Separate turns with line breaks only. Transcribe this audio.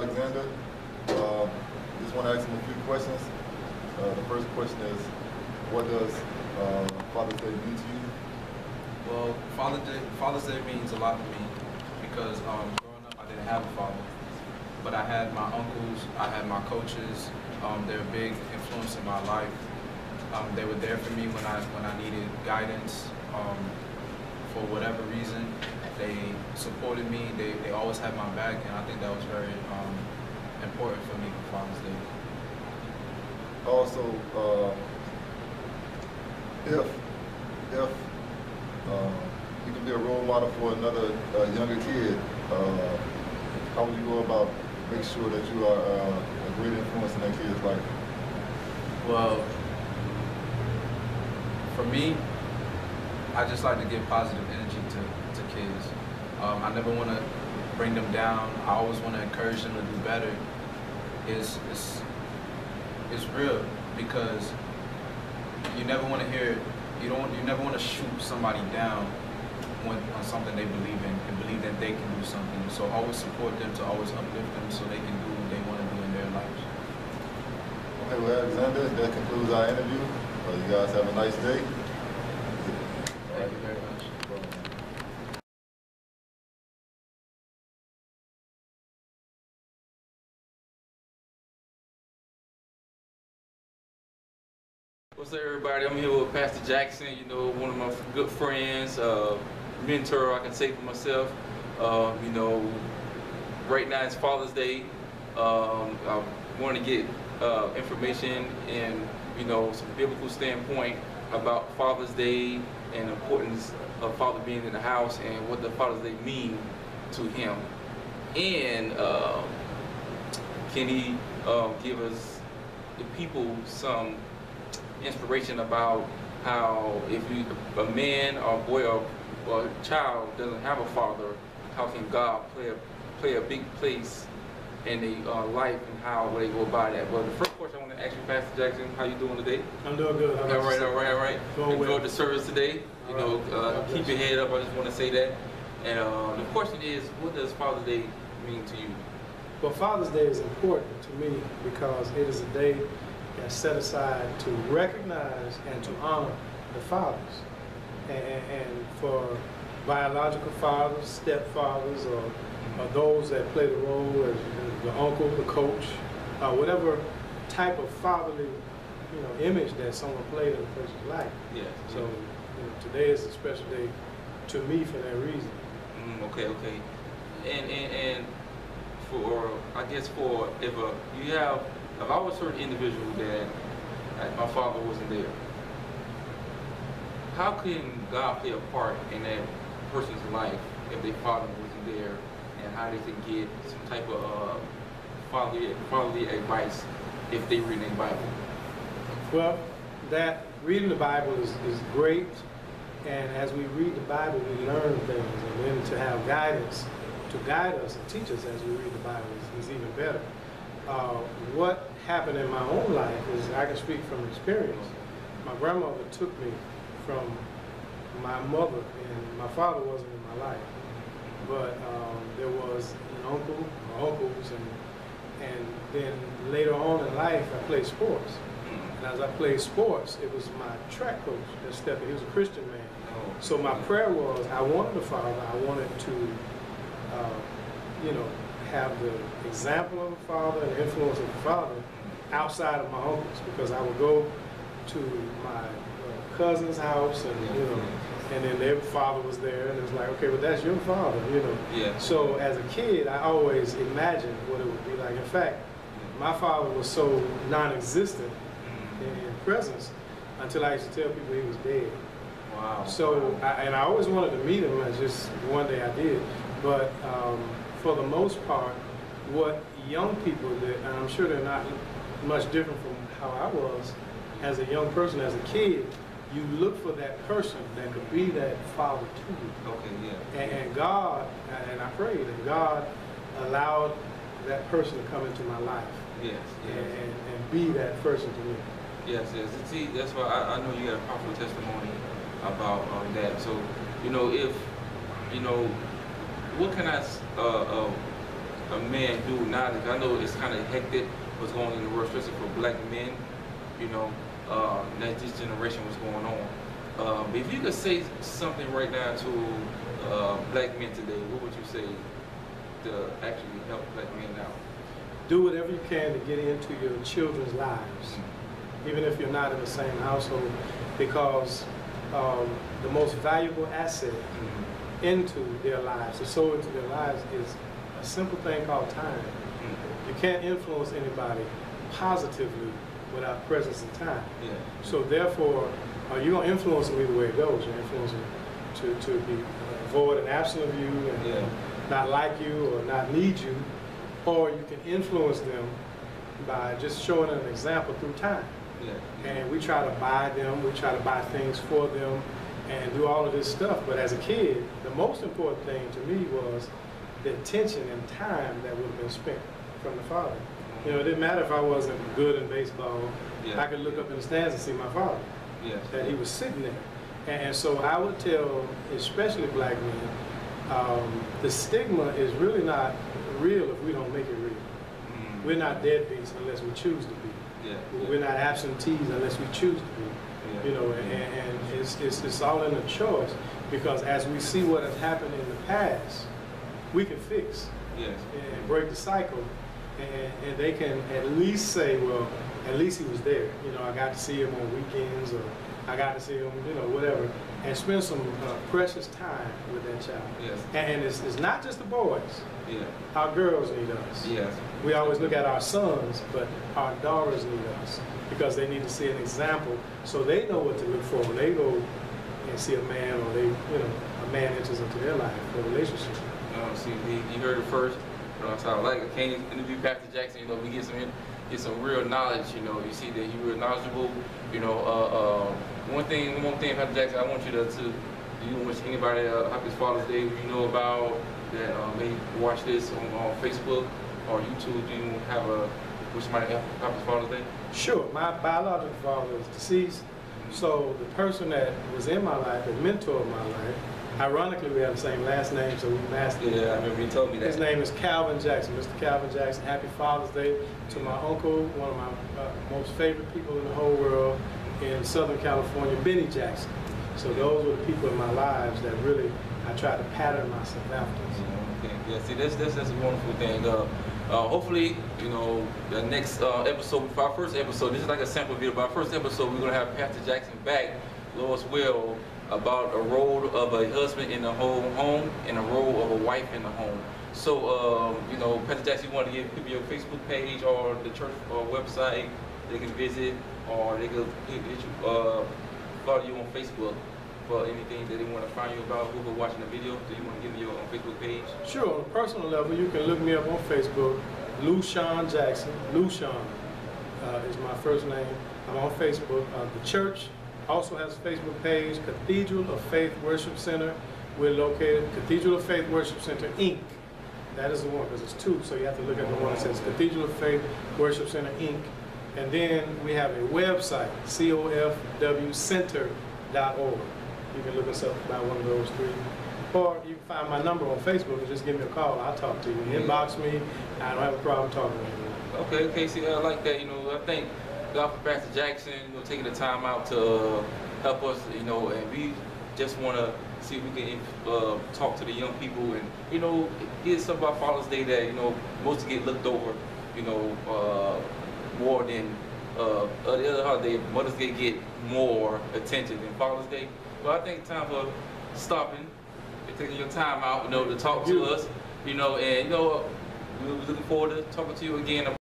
Alexander. Just want to ask him a few questions. The first question is, what does Father's Day mean to you?
Well, Father's Day means a lot to me because growing up I didn't have a father, but I had my uncles, I had my coaches. They're a big influence in my life. They were there for me when I needed guidance. For whatever reason, they supported me. They always had my back, and I think that was very important for me for Father's Day.
Also, if you can be a role model for another younger kid, how would you go about make sure that you are a great influence in that kid's life?
Well, for me, I just like to give positive energy to kids. I never want to bring them down. I always want to encourage them to do better. It's real because you never want to hear, you never want to shoot somebody down on something they believe in and believe that they can do something. So always support them, to always uplift them so they can do what they want to do in their lives.
Okay, well, Alexander, that concludes our interview. You guys have a nice day.
Thank you very much.
What's up, everybody? I'm here with Pastor Jackson, you know, one of my good friends, mentor, I can say for myself. You know, right now it's Father's Day. I want to get information and, you know, some biblical standpoint about Father's Day and the importance of Father being in the house and what the Father's Day mean to him. And can he give us, the people, some inspiration about how if a man or a boy or a child doesn't have a father, how can God play a big place in their life and how they go about that? But the first question I want to ask you, Pastor Jackson, how you doing today?
I'm doing good.
All right. Enjoyed
well.
the service today. You know, keep your head up. I just want to say that. And the question is, what does Father's Day mean to you?
Well, Father's Day is important to me because it is a day that's set aside to recognize and to honor the fathers. And for biological fathers, stepfathers, or those that play the role as the uncle, the coach, whatever type of fatherly, you know, image that someone played in a person's life.
Yes.
So, you know, today is a special day to me for that reason.
Okay. And for, I guess for, if I was a certain individual that my father wasn't there, how can God play a part in that person's life if their father wasn't there, and how they can get some type of fatherly advice if they read the Bible?
Well, that reading the Bible is great, and as we read the Bible, we learn things, and then to have guidance to guide us and teach us as we read the Bible is even better. What happened in my own life is, I can speak from experience. My grandmother took me from my mother, and my father wasn't in my life. But there was an uncle, or uncles, and then later on in life, I played sports. And as I played sports, it was my track coach that stepped in. He was a Christian man. So my prayer was, I wanted a father. I wanted to, you know, have the example of a father and the influence of a father outside of my uncles, because I would go to my cousin's house, and you know, and then their father was there, and it was like, okay, well, that's your father, you know.
Yeah.
So as a kid, I always imagined what it would be like. In fact, my father was so non-existent in presence until I used to tell people he was dead.
Wow.
So, I always wanted to meet him, and just one day I did. But for the most part, what young people did, and I'm sure they're not much different from how I was as a young person, as a kid, you look for that person that could be that father to you.
Okay, yeah.
And God, and I prayed, and God allowed that person to come into my life.
Yes.
And be that person to me.
Yes. See, that's why I know you got a powerful testimony about that. So, you know, if, you know, what can I a man do now? I know it's kind of hectic what's going on in the world, especially for black men, you know, that this generation was going on. But if you could say something right now to black men today, what would you say to actually help black men out?
Do whatever you can to get into your children's lives, even if you're not in the same household, because the most valuable asset into their lives, to sow into their lives, is a simple thing called time. You can't influence anybody positively without presence and time.
Yeah.
So therefore, you're going to influence them either way it goes. You're influencing to be avoid and absent of you and not like you or not need you, or you can influence them by just showing an example through time.
Yeah.
And we try to buy them, we try to buy things for them and do all of this stuff. But as a kid, the most important thing to me was the attention and time that would have been spent from the father. You know, it didn't matter if I wasn't good in baseball. I could look up in the stands and see my father, that he was sitting there. And so I would tell, especially black men, the stigma is really not real if we don't make it real. We're not deadbeats unless we choose to be. We're not absentees unless we choose to be. You know, and it's all in the choice, because as we see what has happened in the past, we can fix and break the cycle, and they can at least say, well, at least he was there. You know, I got to see him on weekends, or I got to see him, you know, whatever, and spend some precious time with that child. And it's not just the boys. Our girls need us. We always look at our sons, but our daughters need us, because they need to see an example so they know what to look for when they go and see a man, or they, you know, a man enters into their life, a relationship.
See, you heard it first. You know, so I like, I can't interview Pastor Jackson. You know, we get some real knowledge. You know, you see that he's real knowledgeable. You know, one more thing, Pastor Jackson, I want you to do you wish anybody Happy Father's Day you know about that may watch this on Facebook or YouTube. Do you have a wish somebody Happy Father's Day?
Sure. My biological father is deceased, so the person that was in my life, that mentored my life, ironically, we have the same last name, so we matched it.
I remember you told me that.
His name is Calvin Jackson, Mr. Calvin Jackson. Happy Father's Day to my uncle, one of my most favorite people in the whole world in Southern California, Benny Jackson. So those were the people in my lives that really I tried to pattern myself after.
Okay. See, that's a wonderful thing. Hopefully, you know, the next episode, for our first episode, this is like a sample video, but our first episode, we're going to have Pastor Jackson back, Lois Will, about a role of a husband in the home and a role of a wife in the home. So, you know, Pastor Jackson, you want to give people your Facebook page or the church website they can visit, or they can follow you on Facebook for anything that they want to find you about, who are watching the video. Do you want to give me your Facebook page?
Sure. On a personal level, you can look me up on Facebook, Lushawn Jackson. Lushawn is my first name. I'm on Facebook. The church also has a Facebook page, Cathedral of Faith Worship Center. We're located Cathedral of Faith Worship Center, Inc. That is the one, because it's two, so you have to look at the one that says Cathedral of Faith Worship Center, Inc. And then we have a website, cofwcenter.org. You can look us up by one of those three. Or you can find my number on Facebook and just give me a call. I'll talk to you. Inbox me. I don't have a problem talking to you.
Okay, see, I like that. You know, I think God for Pastor Jackson, you know, taking the time out to help us, you know, and we just want to see if we can talk to the young people and, you know, get something about Father's Day that, you know, most get looked over, you know, more than the other holiday. Mother's Day get more attention than Father's Day. But I think it's time for stopping and taking your time out, you know, to talk to us, you know, and, you know, we're looking forward to talking to you again.